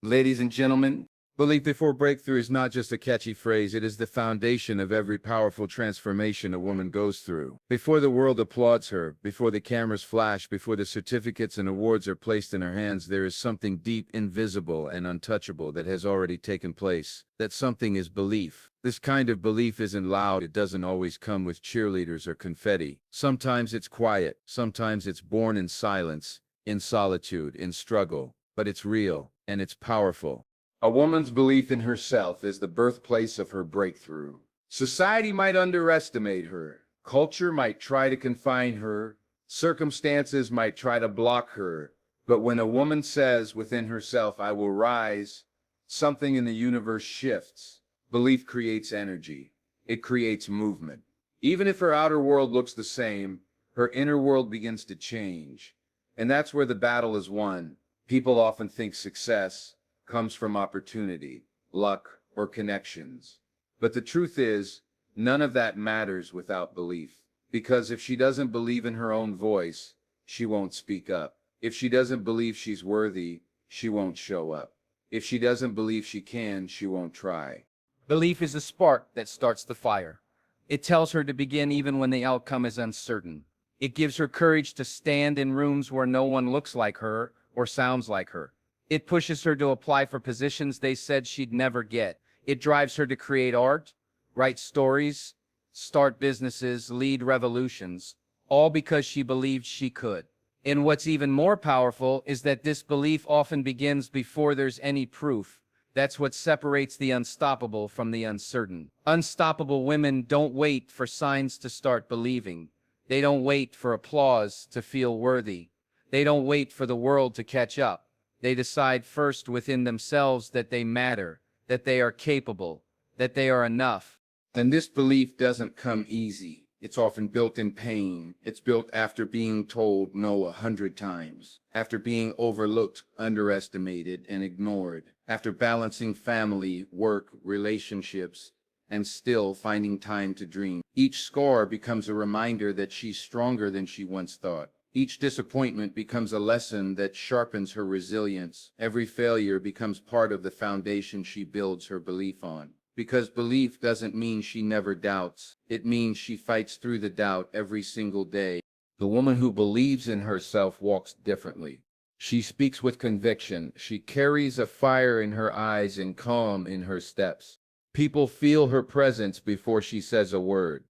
Ladies and gentlemen, belief before breakthrough is not just a catchy phrase, it is the foundation of every powerful transformation a woman goes through. Before the world applauds her, before the cameras flash, before the certificates and awards are placed in her hands, there is something deep, invisible, and untouchable that has already taken place. That something is belief. This kind of belief isn't loud, it doesn't always come with cheerleaders or confetti. Sometimes it's quiet, sometimes it's born in silence, in solitude, in struggle, but it's real, and it's powerful. A woman's belief in herself is the birthplace of her breakthrough. Society might underestimate her, culture might try to confine her, circumstances might try to block her, but when a woman says within herself, I will rise, something in the universe shifts. Belief creates energy. It creates movement. Even if her outer world looks the same, her inner world begins to change. And that's where the battle is won. People often think success comes from opportunity, luck, or connections. But the truth is, none of that matters without belief. Because if she doesn't believe in her own voice, she won't speak up. If she doesn't believe she's worthy, she won't show up. If she doesn't believe she can, she won't try. Belief is the spark that starts the fire. It tells her to begin even when the outcome is uncertain. It gives her courage to stand in rooms where no one looks like her or sounds like her. It pushes her to apply for positions they said she'd never get. It drives her to create art, write stories, start businesses, lead revolutions, all because she believed she could. And what's even more powerful is that this belief often begins before there's any proof. That's what separates the unstoppable from the uncertain. Unstoppable women don't wait for signs to start believing. They don't wait for applause to feel worthy. They don't wait for the world to catch up. They decide first within themselves that they matter, that they are capable, that they are enough. And this belief doesn't come easy. It's often built in pain. It's built after being told no 100 times, after being overlooked, underestimated, and ignored, after balancing family, work, relationships, and still finding time to dream. Each scar becomes a reminder that she's stronger than she once thought. Each disappointment becomes a lesson that sharpens her resilience. Every failure becomes part of the foundation she builds her belief on. Because belief doesn't mean she never doubts. It means she fights through the doubt every single day. The woman who believes in herself walks differently. She speaks with conviction. She carries a fire in her eyes and calm in her steps. People feel her presence before she says a word.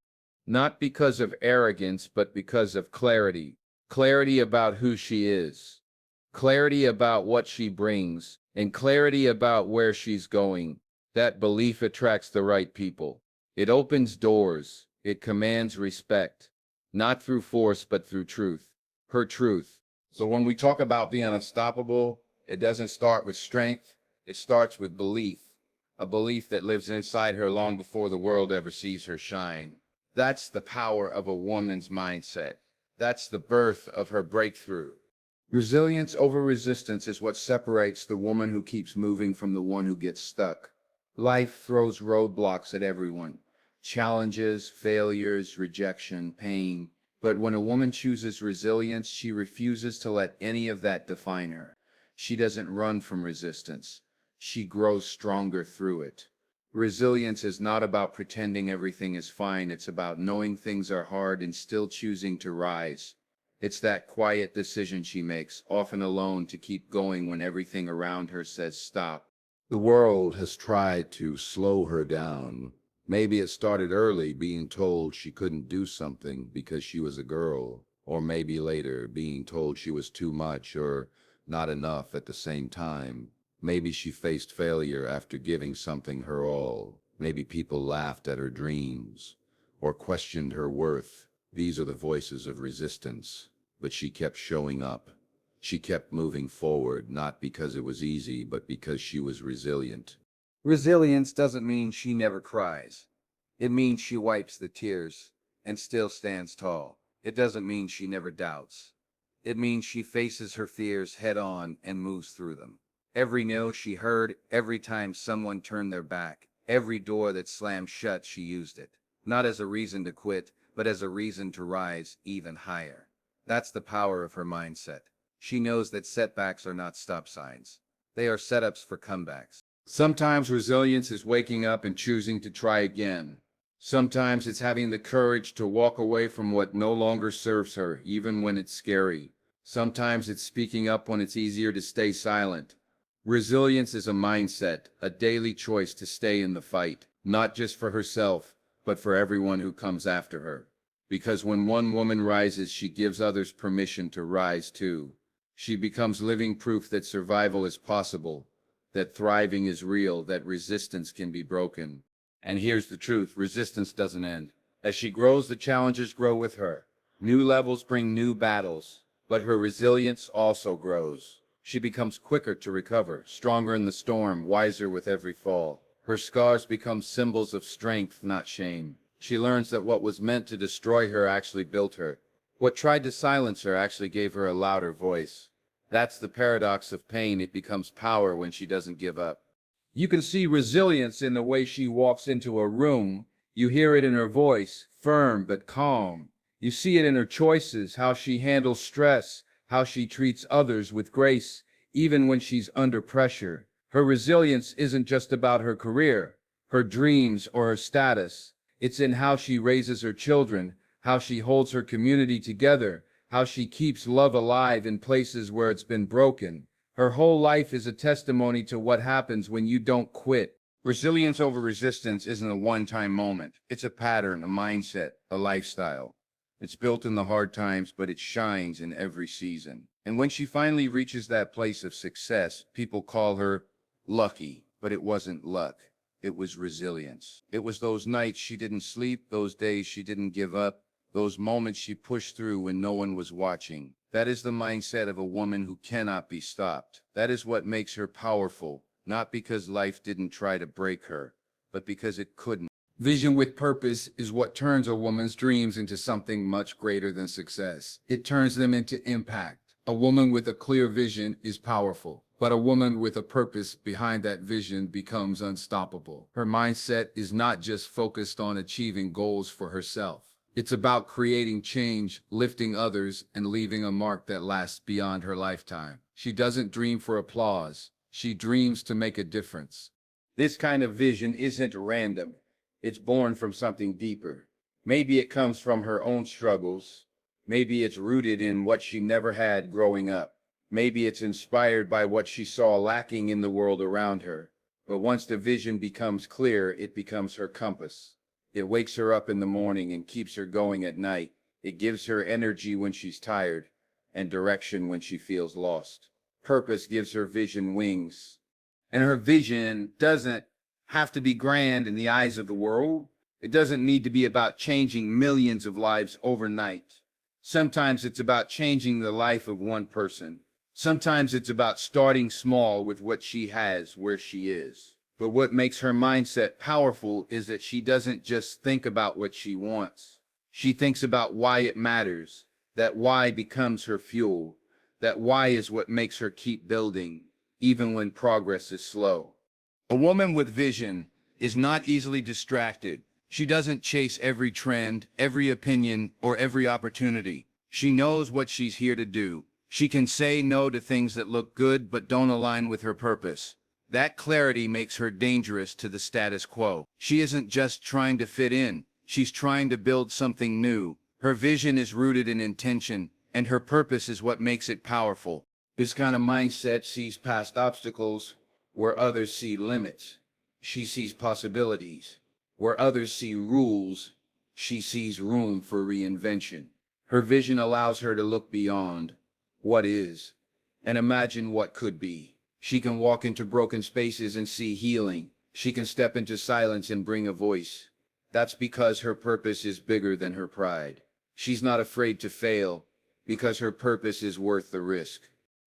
Not because of arrogance, but because of clarity. Clarity about who she is. Clarity about what she brings. And clarity about where she's going. That belief attracts the right people. It opens doors. It commands respect. Not through force, but through truth. Her truth. So when we talk about being unstoppable, it doesn't start with strength. It starts with belief. A belief that lives inside her long before the world ever sees her shine. That's the power of a woman's mindset. That's the birth of her breakthrough. Resilience over resistance is what separates the woman who keeps moving from the one who gets stuck. Life throws roadblocks at everyone. Challenges, failures, rejection, pain. But when a woman chooses resilience, she refuses to let any of that define her. She doesn't run from resistance. She grows stronger through it. Resilience is not about pretending everything is fine. It's about knowing things are hard and still choosing to rise. It's that quiet decision she makes, often alone, to keep going when everything around her says stop. The world has tried to slow her down. Maybe it started early, being told she couldn't do something because she was a girl, or maybe later being told she was too much or not enough at the same time. Maybe she faced failure after giving something her all. Maybe people laughed at her dreams or questioned her worth. These are the voices of resistance, but she kept showing up. She kept moving forward, not because it was easy, but because she was resilient. Resilience doesn't mean she never cries. It means she wipes the tears and still stands tall. It doesn't mean she never doubts. It means she faces her fears head on and moves through them. Every no she heard, every time someone turned their back, every door that slammed shut, she used it. Not as a reason to quit, but as a reason to rise even higher. That's the power of her mindset. She knows that setbacks are not stop signs. They are setups for comebacks. Sometimes resilience is waking up and choosing to try again. Sometimes it's having the courage to walk away from what no longer serves her, even when it's scary. Sometimes it's speaking up when it's easier to stay silent. Resilience is a mindset, a daily choice to stay in the fight, not just for herself, but for everyone who comes after her. Because when one woman rises, she gives others permission to rise too. She becomes living proof that survival is possible, that thriving is real, that resistance can be broken. And here's the truth, resistance doesn't end. As she grows, the challenges grow with her. New levels bring new battles, but her resilience also grows. She becomes quicker to recover, stronger in the storm, wiser with every fall. Her scars become symbols of strength, not shame. She learns that what was meant to destroy her actually built her. What tried to silence her actually gave her a louder voice. That's the paradox of pain. It becomes power when she doesn't give up. You can see resilience in the way she walks into a room. You hear it in her voice, firm but calm. You see it in her choices, how she handles stress, how she treats others with grace, even when she's under pressure. Her resilience isn't just about her career, her dreams, or her status. It's in how she raises her children, how she holds her community together, how she keeps love alive in places where it's been broken. Her whole life is a testimony to what happens when you don't quit. Resilience over resistance isn't a one-time moment. It's a pattern, a mindset, a lifestyle. It's built in the hard times, but it shines in every season. And when she finally reaches that place of success, people call her lucky, but it wasn't luck. It was resilience. It was those nights she didn't sleep, those days she didn't give up, those moments she pushed through when no one was watching. That is the mindset of a woman who cannot be stopped. That is what makes her powerful, not because life didn't try to break her, but because it couldn't. Vision with purpose is what turns a woman's dreams into something much greater than success. It turns them into impact. A woman with a clear vision is powerful, but a woman with a purpose behind that vision becomes unstoppable. Her mindset is not just focused on achieving goals for herself. It's about creating change, lifting others, and leaving a mark that lasts beyond her lifetime. She doesn't dream for applause. She dreams to make a difference. This kind of vision isn't random. It's born from something deeper. Maybe it comes from her own struggles. Maybe it's rooted in what she never had growing up. Maybe it's inspired by what she saw lacking in the world around her. But once the vision becomes clear, it becomes her compass. It wakes her up in the morning and keeps her going at night. It gives her energy when she's tired and direction when she feels lost. Purpose gives her vision wings. And her vision doesn't have to be grand in the eyes of the world. It doesn't need to be about changing millions of lives overnight. Sometimes it's about changing the life of one person. Sometimes it's about starting small with what she has where she is. But what makes her mindset powerful is that she doesn't just think about what she wants. She thinks about why it matters. That why becomes her fuel. That why is what makes her keep building, even when progress is slow. A woman with vision is not easily distracted. She doesn't chase every trend, every opinion, or every opportunity. She knows what she's here to do. She can say no to things that look good but don't align with her purpose. That clarity makes her dangerous to the status quo. She isn't just trying to fit in. She's trying to build something new. Her vision is rooted in intention, and her purpose is what makes it powerful. This kind of mindset sees past obstacles where others see limits. She sees possibilities. Where others see rules, she sees room for reinvention. Her vision allows her to look beyond what is and imagine what could be. She can walk into broken spaces and see healing. She can step into silence and bring a voice. That's because her purpose is bigger than her pride. She's not afraid to fail because her purpose is worth the risk.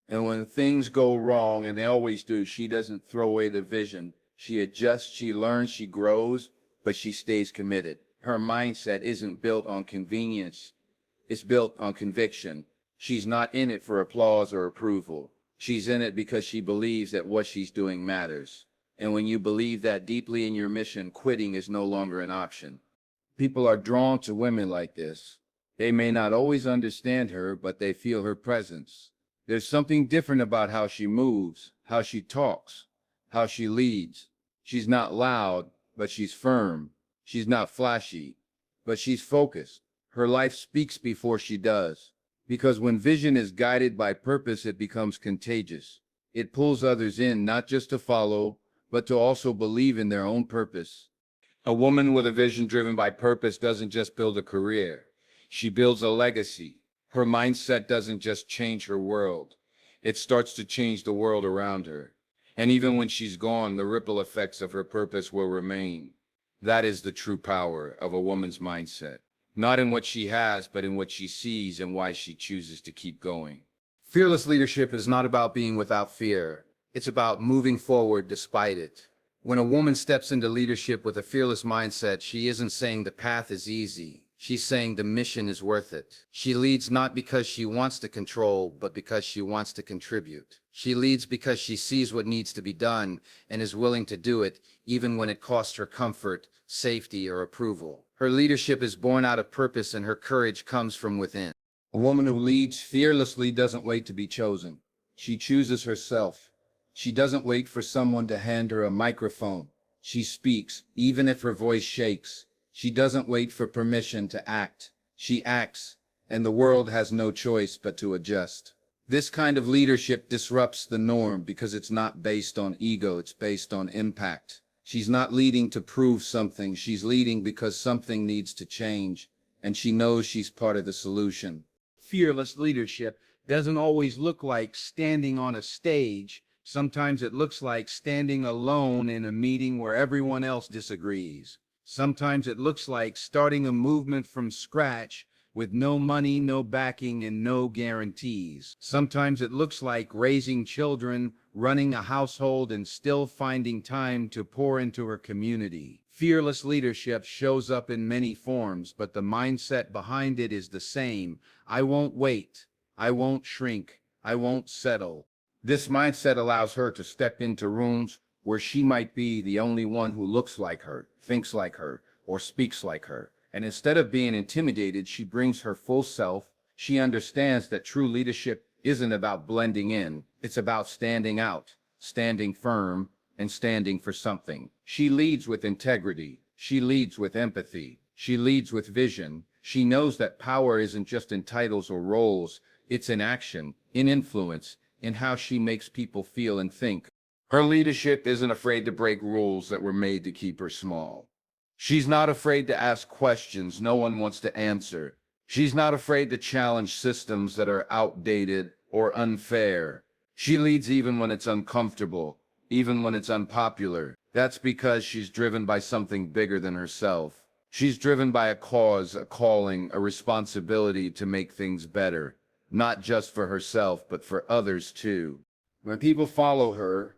And when things go wrong, and they always do, she doesn't throw away the vision. She adjusts, she learns, she grows, but she stays committed. Her mindset isn't built on convenience. It's built on conviction. She's not in it for applause or approval. She's in it because she believes that what she's doing matters. And when you believe that deeply in your mission, quitting is no longer an option. People are drawn to women like this. They may not always understand her, but they feel her presence. There's something different about how she moves, how she talks, how she leads. She's not loud, but she's firm. She's not flashy, but she's focused. Her life speaks before she does. Because when vision is guided by purpose, it becomes contagious. It pulls others in, not just to follow, but to also believe in their own purpose. A woman with a vision driven by purpose doesn't just build a career. She builds a legacy. Her mindset doesn't just change her world. It starts to change the world around her. And even when she's gone, the ripple effects of her purpose will remain. That is the true power of a woman's mindset. Not in what she has, but in what she sees and why she chooses to keep going. Fearless leadership is not about being without fear. It's about moving forward despite it. When a woman steps into leadership with a fearless mindset, she isn't saying the path is easy. She's saying the mission is worth it. She leads not because she wants to control, but because she wants to contribute. She leads because she sees what needs to be done and is willing to do it, even when it costs her comfort, safety, or approval. Her leadership is born out of purpose and her courage comes from within. A woman who leads fearlessly doesn't wait to be chosen. She chooses herself. She doesn't wait for someone to hand her a microphone. She speaks, even if her voice shakes. She doesn't wait for permission to act. She acts, and the world has no choice but to adjust. This kind of leadership disrupts the norm because it's not based on ego, it's based on impact. She's not leading to prove something, she's leading because something needs to change, and she knows she's part of the solution. Fearless leadership doesn't always look like standing on a stage. Sometimes it looks like standing alone in a meeting where everyone else disagrees. Sometimes it looks like starting a movement from scratch with no money, no backing, and no guarantees. Sometimes it looks like raising children, running a household, and still finding time to pour into her community. Fearless leadership shows up in many forms, but the mindset behind it is the same. I won't wait. I won't shrink. I won't settle. This mindset allows her to step into rooms where she might be the only one who looks like her, thinks like her, or speaks like her. And instead of being intimidated, she brings her full self. She understands that true leadership isn't about blending in. It's about standing out, standing firm, and standing for something. She leads with integrity. She leads with empathy. She leads with vision. She knows that power isn't just in titles or roles. It's in action, in influence, in how she makes people feel and think. Her leadership isn't afraid to break rules that were made to keep her small. She's not afraid to ask questions no one wants to answer. She's not afraid to challenge systems that are outdated or unfair. She leads even when it's uncomfortable, even when it's unpopular. That's because she's driven by something bigger than herself. She's driven by a cause, a calling, a responsibility to make things better, not just for herself, but for others too. When people follow her,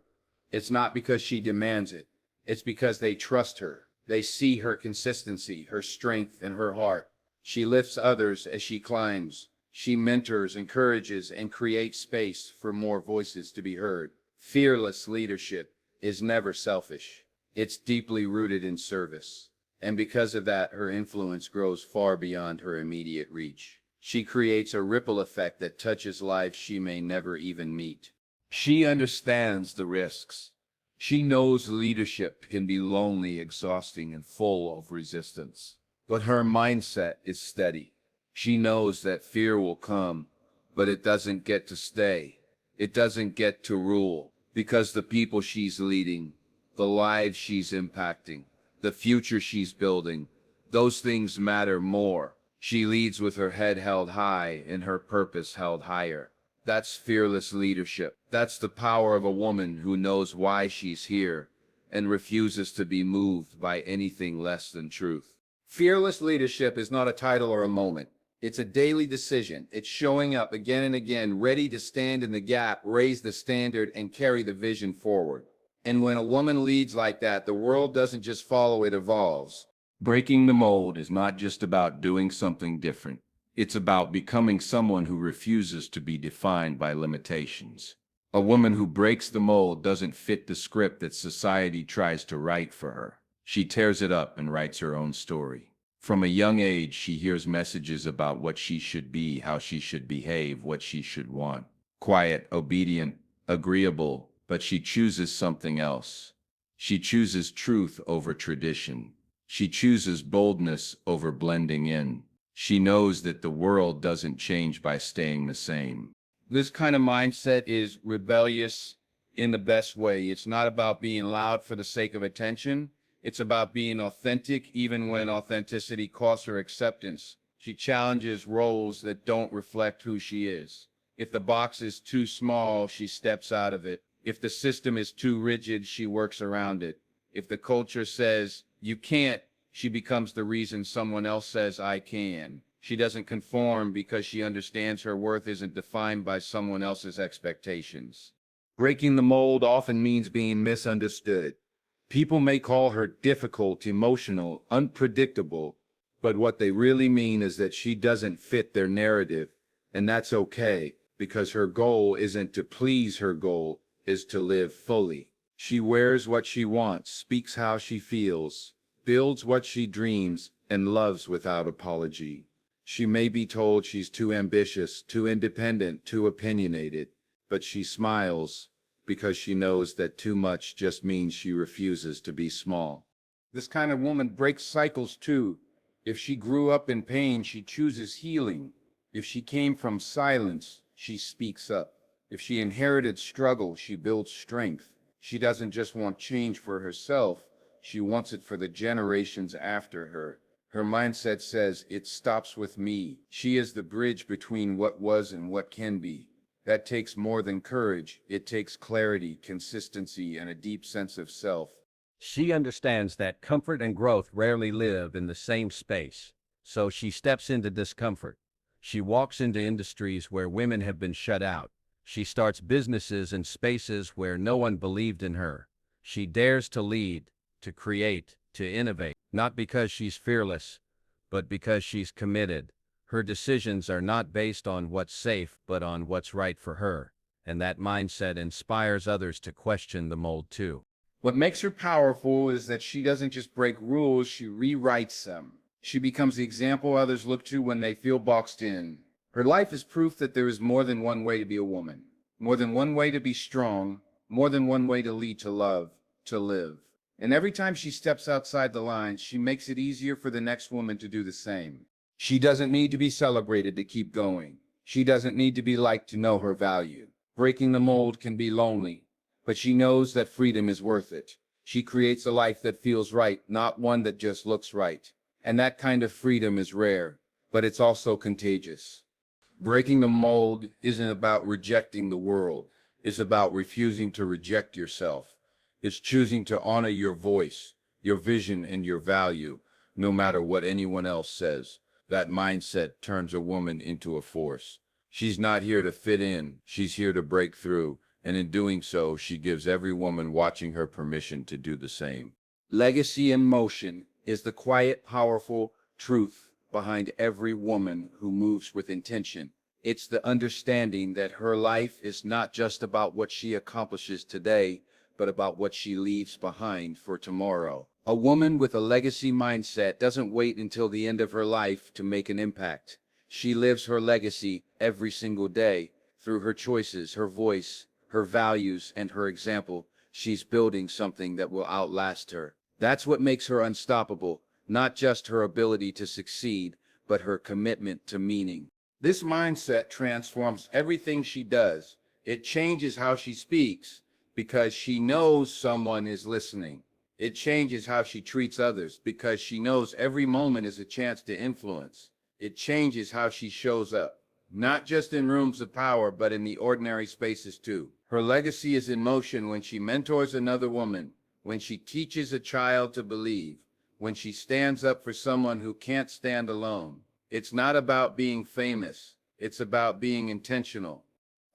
it's not because she demands it. It's because they trust her. They see her consistency, her strength, and her heart. She lifts others as she climbs. She mentors, encourages, and creates space for more voices to be heard. Fearless leadership is never selfish. It's deeply rooted in service. And because of that, her influence grows far beyond her immediate reach. She creates a ripple effect that touches lives she may never even meet. She understands the risks. She knows leadership can be lonely, exhausting, and full of resistance. But her mindset is steady. She knows that fear will come, but it doesn't get to stay. It doesn't get to rule, because the people she's leading, the lives she's impacting, the future she's building, those things matter more. She leads with her head held high and her purpose held higher. That's fearless leadership. That's the power of a woman who knows why she's here and refuses to be moved by anything less than truth. Fearless leadership is not a title or a moment. It's a daily decision. It's showing up again and again, ready to stand in the gap, raise the standard, and carry the vision forward. And when a woman leads like that, the world doesn't just follow, it evolves. Breaking the mold is not just about doing something different. It's about becoming someone who refuses to be defined by limitations. A woman who breaks the mold doesn't fit the script that society tries to write for her. She tears it up and writes her own story. From a young age, she hears messages about what she should be, how she should behave, what she should want. Quiet, obedient, agreeable. but she chooses something else. She chooses truth over tradition. She chooses boldness over blending in. She knows that the world doesn't change by staying the same. This kind of mindset is rebellious in the best way. It's not about being loud for the sake of attention. It's about being authentic, even when authenticity costs her acceptance. She challenges roles that don't reflect who she is. If the box is too small, she steps out of it. If the system is too rigid, she works around it. If the culture says, you can't, she becomes the reason someone else says, I can. She doesn't conform because she understands her worth isn't defined by someone else's expectations. Breaking the mold often means being misunderstood. People may call her difficult, emotional, unpredictable, but what they really mean is that she doesn't fit their narrative, and that's okay, because her goal isn't to please, her goal is to live fully. She wears what she wants, speaks how she feels, builds what she dreams, and loves without apology. She may be told she's too ambitious, too independent, too opinionated, but she smiles because she knows that too much just means she refuses to be small. This kind of woman breaks cycles too. If she grew up in pain, she chooses healing. If she came from silence, she speaks up. If she inherited struggle, she builds strength. She doesn't just want change for herself, she wants it for the generations after her. Her mindset says, it stops with me. She is the bridge between what was and what can be. That takes more than courage. It takes clarity, consistency, and a deep sense of self. She understands that comfort and growth rarely live in the same space, so she steps into discomfort. She walks into industries where women have been shut out. She starts businesses in spaces where no one believed in her. She dares to lead, to create, to innovate, not because she's fearless, but because she's committed. Her decisions are not based on what's safe, but on what's right for her. And that mindset inspires others to question the mold too. What makes her powerful is that she doesn't just break rules, she rewrites them. She becomes the example others look to when they feel boxed in. Her life is proof that there is more than one way to be a woman, more than one way to be strong, more than one way to lead, to love, to live. And every time she steps outside the lines, she makes it easier for the next woman to do the same. She doesn't need to be celebrated to keep going. She doesn't need to be liked to know her value. Breaking the mold can be lonely, but she knows that freedom is worth it. She creates a life that feels right, not one that just looks right. And that kind of freedom is rare, but it's also contagious. Breaking the mold isn't about rejecting the world. It's about refusing to reject yourself. It's choosing to honor your voice, your vision, and your value, no matter what anyone else says. That mindset turns a woman into a force. She's not here to fit in. She's here to break through. And in doing so, she gives every woman watching her permission to do the same. Legacy in motion is the quiet, powerful truth behind every woman who moves with intention. It's the understanding that her life is not just about what she accomplishes today, but about what she leaves behind for tomorrow. A woman with a legacy mindset doesn't wait until the end of her life to make an impact. She lives her legacy every single day through her choices, her voice, her values, and her example. She's building something that will outlast her. That's what makes her unstoppable, not just her ability to succeed, but her commitment to meaning. This mindset transforms everything she does. It changes how she speaks because she knows someone is listening. It changes how she treats others because she knows every moment is a chance to influence. It changes how she shows up, not just in rooms of power, but in the ordinary spaces too. Her legacy is in motion when she mentors another woman, when she teaches a child to believe, when she stands up for someone who can't stand alone. It's not about being famous. It's about being intentional.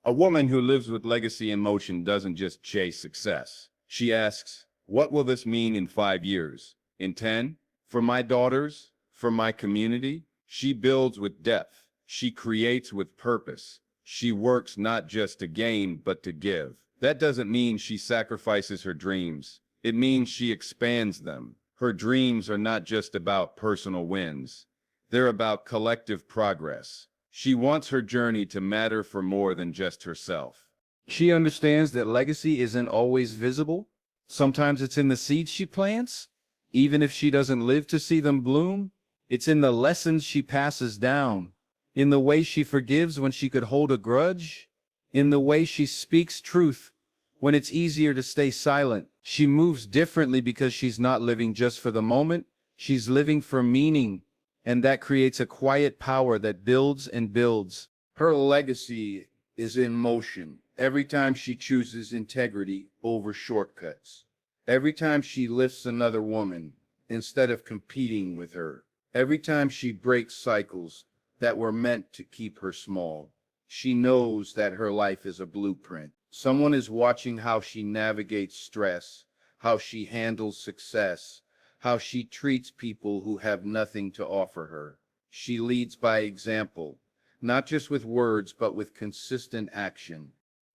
A woman who lives with legacy in motion doesn't just chase success. She asks, what will this mean in 5 years? In 10? For my daughters? For my community? She builds with depth. She creates with purpose. She works not just to gain, but to give. That doesn't mean she sacrifices her dreams. It means she expands them. Her dreams are not just about personal wins. They're about collective progress. She wants her journey to matter for more than just herself. She understands that legacy isn't always visible. Sometimes it's in the seeds she plants, even if she doesn't live to see them bloom. It's in the lessons she passes down, in the way she forgives when she could hold a grudge, in the way she speaks truth when it's easier to stay silent. She moves differently because she's not living just for the moment, she's living for meaning, and that creates a quiet power that builds and builds. Her legacy is in motion every time she chooses integrity over shortcuts. Every time she lifts another woman instead of competing with her. Every time she breaks cycles that were meant to keep her small. She knows that her life is a blueprint. Someone is watching how she navigates stress, how she handles success, how she treats people who have nothing to offer her. She leads by example, not just with words, but with consistent action.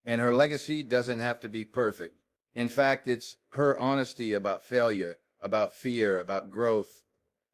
And her legacy doesn't have to be perfect. In fact, it's her honesty about failure, about fear, about growth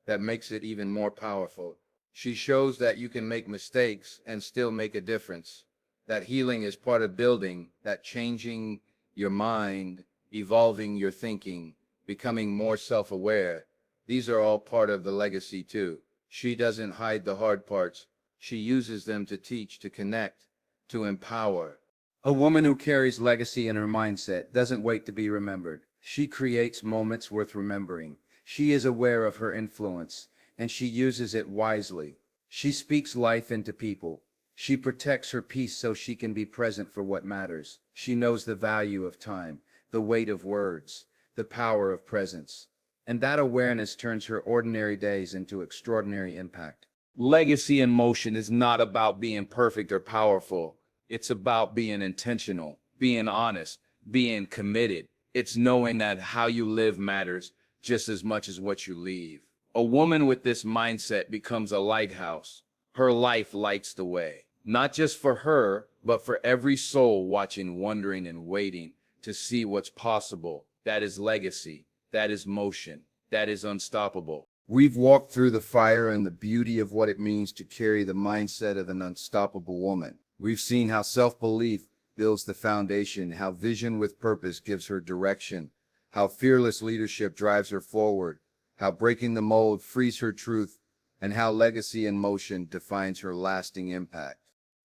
that makes it even more powerful. She shows that you can make mistakes and still make a difference. That healing is part of building, that changing your mind, evolving your thinking, becoming more self-aware. These are all part of the legacy too. She doesn't hide the hard parts. She uses them to teach, to connect, to empower. A woman who carries legacy in her mindset doesn't wait to be remembered. She creates moments worth remembering. She is aware of her influence, and she uses it wisely. She speaks life into people. She protects her peace so she can be present for what matters. She knows the value of time, the weight of words, the power of presence. And that awareness turns her ordinary days into extraordinary impact. Legacy in motion is not about being perfect or powerful. It's about being intentional, being honest, being committed. It's knowing that how you live matters just as much as what you leave. A woman with this mindset becomes a lighthouse. Her life lights the way, not just for her, but for every soul watching, wondering, and waiting to see what's possible. That is legacy. That is motion. That is unstoppable. We've walked through the fire and the beauty of what it means to carry the mindset of an unstoppable woman. We've seen how self-belief builds the foundation, how vision with purpose gives her direction, how fearless leadership drives her forward, how breaking the mold frees her truth, and how legacy in motion defines her lasting impact.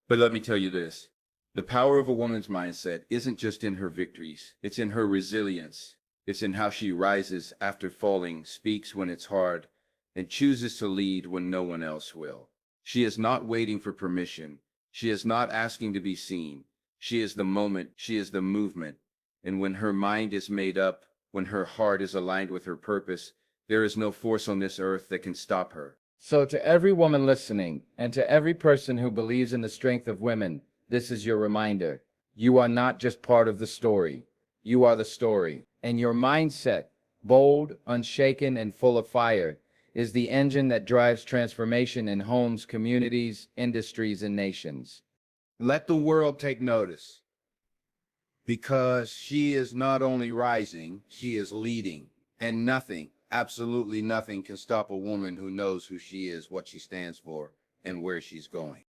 But let me tell you this, the power of a woman's mindset isn't just in her victories, it's in her resilience. It's in how she rises after falling, speaks when it's hard, and chooses to lead when no one else will. She is not waiting for permission. She is not asking to be seen. She is the moment. She is the movement. And when her mind is made up, when her heart is aligned with her purpose, there is no force on this earth that can stop her. So to every woman listening, and to every person who believes in the strength of women, this is your reminder. You are not just part of the story. You are the story. And your mindset, bold, unshaken, and full of fire, is the engine that drives transformation in homes, communities, industries, and nations. Let the world take notice, because she is not only rising, she is leading. And nothing, absolutely nothing, can stop a woman who knows who she is, what she stands for, and where she's going.